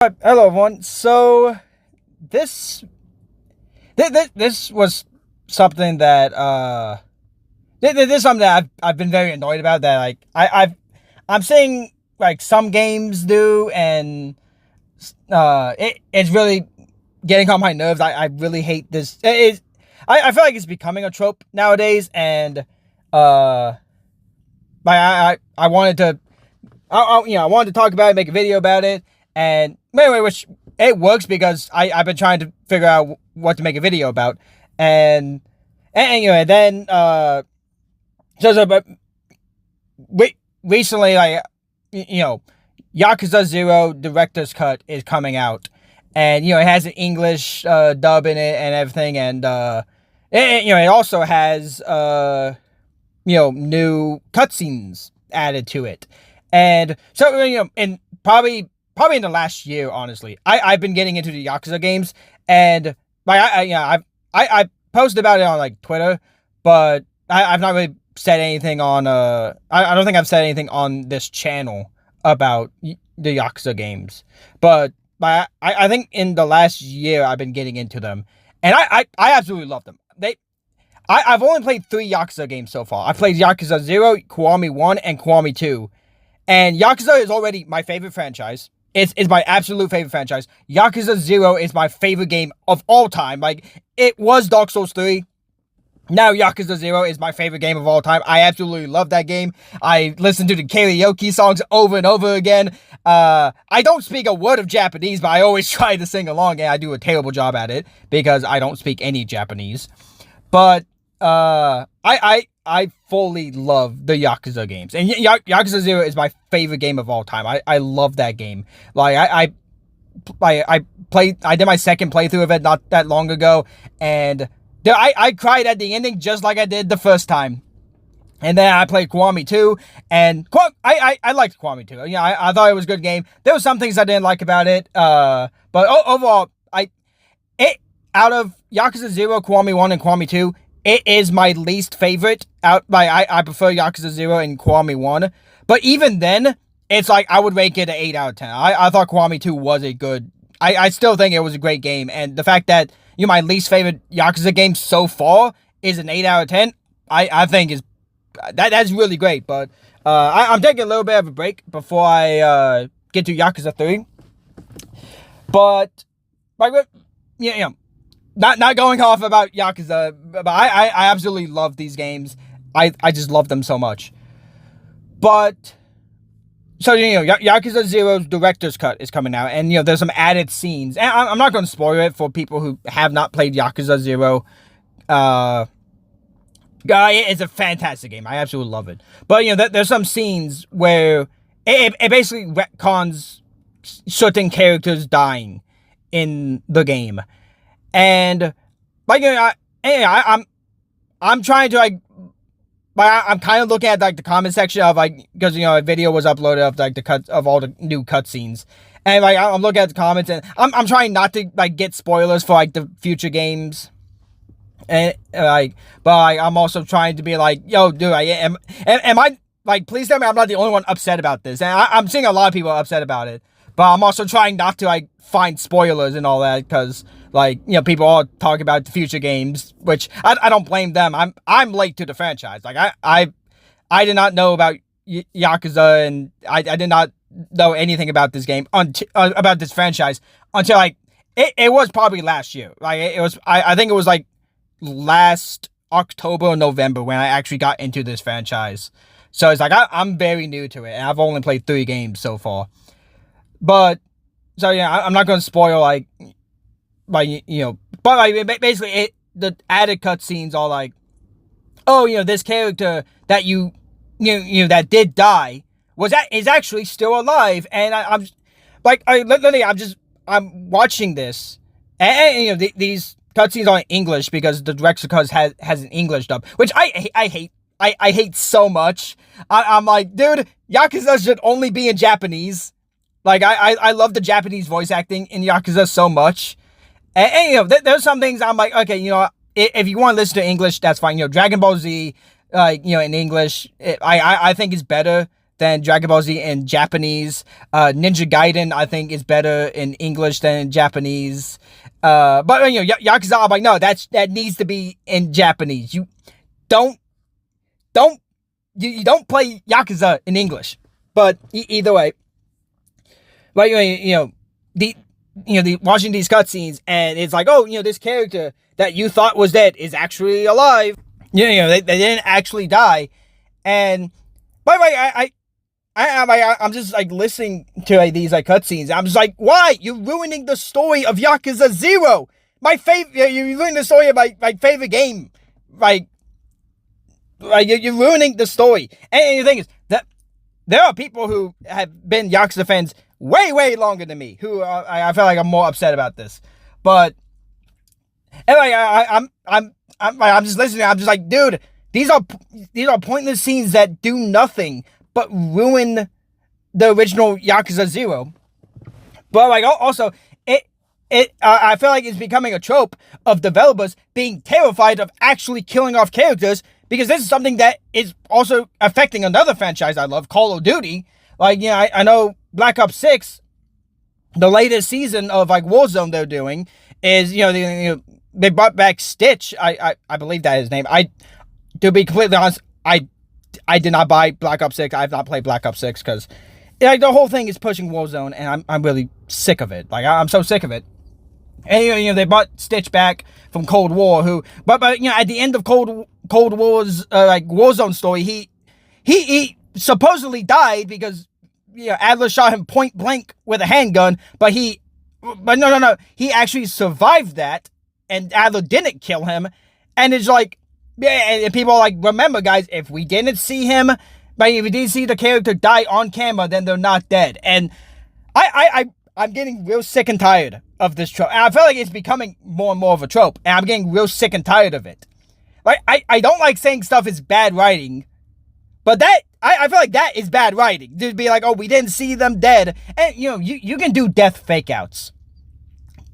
Hello everyone. So this this was something that this is something that I've been very annoyed about. That like I'm seeing like some games do, and it's really getting on my nerves. I really hate this. I feel like it's becoming a trope nowadays, and I wanted to I wanted to talk about it, make a video about it, and anyway, which it works because I've been trying to figure out what to make a video about, and anyway, then but recently, like, Yakuza 0 director's cut is coming out, and it has an English dub in it and everything, and it also has new cutscenes added to it. And so, and probably in the last year, honestly, I've been getting into the Yakuza games, and like I posted about it on like Twitter, but I've not really said anything on I don't think I've said anything on this channel about the Yakuza games, but I think in the last year I've been getting into them, and I absolutely love them. I've only played 3 Yakuza games so far. I've played Yakuza 0, Kiwami 1, and Kiwami 2. And Yakuza is already my favorite franchise. It's my absolute favorite franchise. Yakuza 0 is my favorite game of all time. Like, it was Dark Souls 3. Now Yakuza 0 is my favorite game of all time. I absolutely love that game. I listen to the karaoke songs over and over again. I don't speak a word of Japanese, but I always try to sing along, and I do a terrible job at it because I don't speak any Japanese. But I fully love the Yakuza games, and Yakuza 0 is my favorite game of all time. I love that game. Like, I did my second playthrough of it not that long ago, and I cried at the ending just like I did the first time. And then I played Kiwami 2, and I liked Kiwami 2. I thought it was a good game. There were some things I didn't like about it, but overall, out of Yakuza 0, Kiwami 1, and Kiwami 2, it is my least favorite. I prefer Yakuza 0 and Kiwami 1. But even then, it's like I would rate it an 8 out of 10. I thought Kiwami 2 was a good... I still think it was a great game. And the fact that my least favorite Yakuza game so far is an 8 out of 10, I think is... That's really great. But I'm taking a little bit of a break before I get to Yakuza 3. But... Not going off about Yakuza, but I absolutely love these games. I just love them so much. But, so, Yakuza 0's director's cut is coming out, and, there's some added scenes. And I'm not going to spoil it for people who have not played Yakuza 0. It's a fantastic game. I absolutely love it. But, there's some scenes where it basically retcons certain characters dying in the game. And like, I'm trying to I'm kind of looking at like the comment section of because a video was uploaded of like the cuts of all the new cutscenes, and like I'm looking at the comments, and I'm trying not to like get spoilers for like the future games, and but I'm also trying to be like, yo, dude, am I like, please tell me I'm not the only one upset about this, and I'm seeing a lot of people upset about it, but I'm also trying not to like find spoilers and all that because. Like, people all talk about the future games, which I don't blame them. I'm late to the franchise. Like, I did not know about Yakuza, and I did not know anything about this game, about this franchise, until, like, it was probably last year. Like, it was, I think it was, like, last October or November when I actually got into this franchise. So, it's like, I'm very new to it, and I've only played 3 games so far. But, so, I'm not going to spoil, but like, basically the added cutscenes are like, oh, this character that that did die is actually still alive, and I'm like, I'm watching this, and these cutscenes are in English because the director's cut has an English dub, which I hate. I hate so much. I'm like, dude, Yakuza should only be in Japanese. Like, I love the Japanese voice acting in Yakuza so much. And there's some things I'm like, okay, if you want to listen to English, that's fine. Dragon Ball Z, in English, I think is better than Dragon Ball Z in Japanese. Ninja Gaiden, I think, is better in English than in Japanese. But you know, Yakuza, I'm like, no, that needs to be in Japanese. You don't you don't play Yakuza in English. But either way, but the watching these cutscenes, and it's like, oh, you know, this character that you thought was dead is actually alive. You know, they didn't actually die. And by the way, I'm just like listening to like these like cutscenes. I'm just like, why? You're ruining the story of Yakuza 0. My favorite. You're ruining the story of my favorite game. Like you're ruining the story. And the thing is that there are people who have been Yakuza fans way longer than me, who I feel like I'm more upset about this. But anyway, I'm just listening. I'm just like, dude, these are pointless scenes that do nothing but ruin the original Yakuza 0. But like also, I feel like it's becoming a trope of developers being terrified of actually killing off characters, because this is something that is also affecting another franchise I love, Call of Duty. Like, you know, I know Black Ops 6, the latest season of like Warzone they're doing is, you know, they brought back Stitch. I believe that is his name. To be completely honest, I did not buy Black Ops 6. I have not played Black Ops 6 because like the whole thing is pushing Warzone, and I'm really sick of it. Like, I'm so sick of it. And you know, they brought Stitch back from Cold War, but you know, at the end of Cold War's like Warzone story, he supposedly died because, you know, Adler shot him point blank with a handgun, but no, he actually survived that, and Adler didn't kill him. And it's like, yeah, and people are like, remember guys, if we didn't see him, like if we didn't see the character die on camera, then they're not dead. And I'm getting real sick and tired of this trope. And I feel like it's becoming more and more of a trope, and I'm getting real sick and tired of it. Like, I don't like saying stuff is bad writing, but that, I feel like that is bad writing. Just be like, oh, we didn't see them dead. And, you know, you can do death fake outs.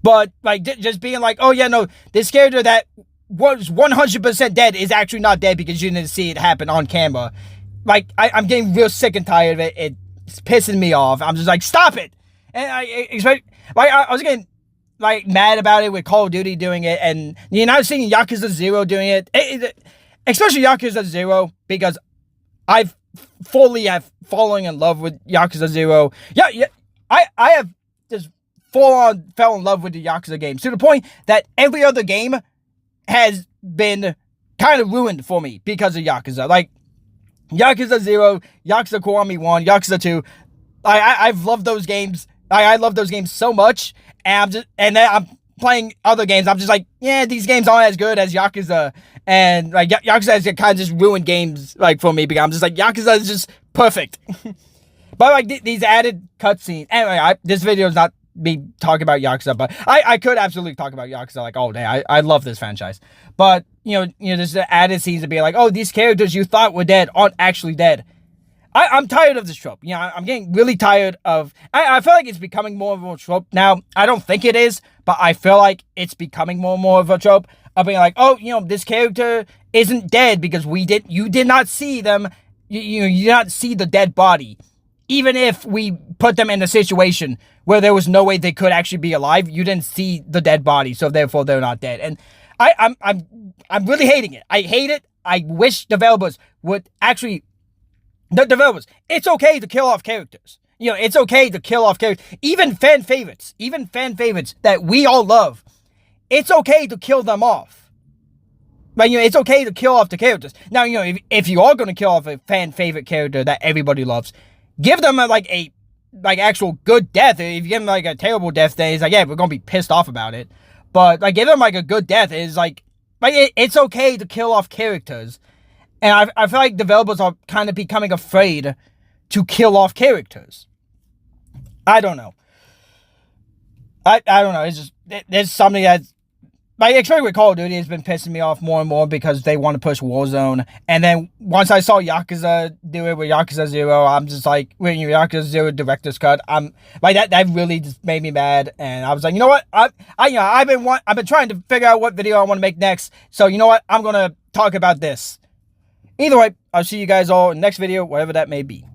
But, like, just being like, oh, yeah, no, this character that was 100% dead is actually not dead because you didn't see it happen on camera. Like, I'm getting real sick and tired of it. It's pissing me off. I'm just like, stop it. And I expect, like, I was getting, like, mad about it with Call of Duty doing it, and you're not seeing Yakuza 0 doing it, especially Yakuza 0, because I've fully fallen in love with Yakuza 0. Yeah, I have just full-on fell in love with the Yakuza games, to the point that every other game has been kind of ruined for me because of Yakuza. Like, Yakuza 0, Yakuza Kiwami 1, Yakuza 2, I've loved those games. I love those games so much, and then I'm playing other games. I'm just like, yeah, these games aren't as good as Yakuza, and like Yakuza has kind of just ruined games like for me, because I'm just like, Yakuza is just perfect. But like these added cutscenes. Anyway, this video is not me talking about Yakuza, but I could absolutely talk about Yakuza like all day. I love this franchise, but you know, there's the added scenes to be like, oh, these characters you thought were dead aren't actually dead. I'm tired of this trope. You know, I'm getting really tired of... I feel like it's becoming more of a trope now. I don't think it is, but I feel like it's becoming more and more of a trope of being like, oh, you know, this character isn't dead because you did not see them. You did not see the dead body. Even if we put them in a situation where there was no way they could actually be alive, you didn't see the dead body, so therefore they're not dead. And I'm really hating it. I hate it. I wish developers would actually... The developers, it's okay to kill off characters. You know, it's okay to kill off characters. Even fan favorites that we all love, it's okay to kill them off. But, you know, it's okay to kill off the characters. Now, you know, if you are going to kill off a fan favorite character that everybody loves, give them a actual good death. If you give them like a terrible death, then it's like, yeah, we're going to be pissed off about it. But like, give them like a good death. It's like it's okay to kill off characters. And I feel like developers are kind of becoming afraid to kill off characters. I don't know. I don't know. It's just, there's something that's, like, especially with Call of Duty, has been pissing me off more and more because they want to push Warzone. And then once I saw Yakuza do it with Yakuza 0, I'm just like, when Yakuza 0 director's cut, I'm like, that really just made me mad. And I was like, you know what? I've been trying to figure out what video I want to make next. So you know what? I'm going to talk about this. Either way, I'll see you guys all in the next video, whatever that may be.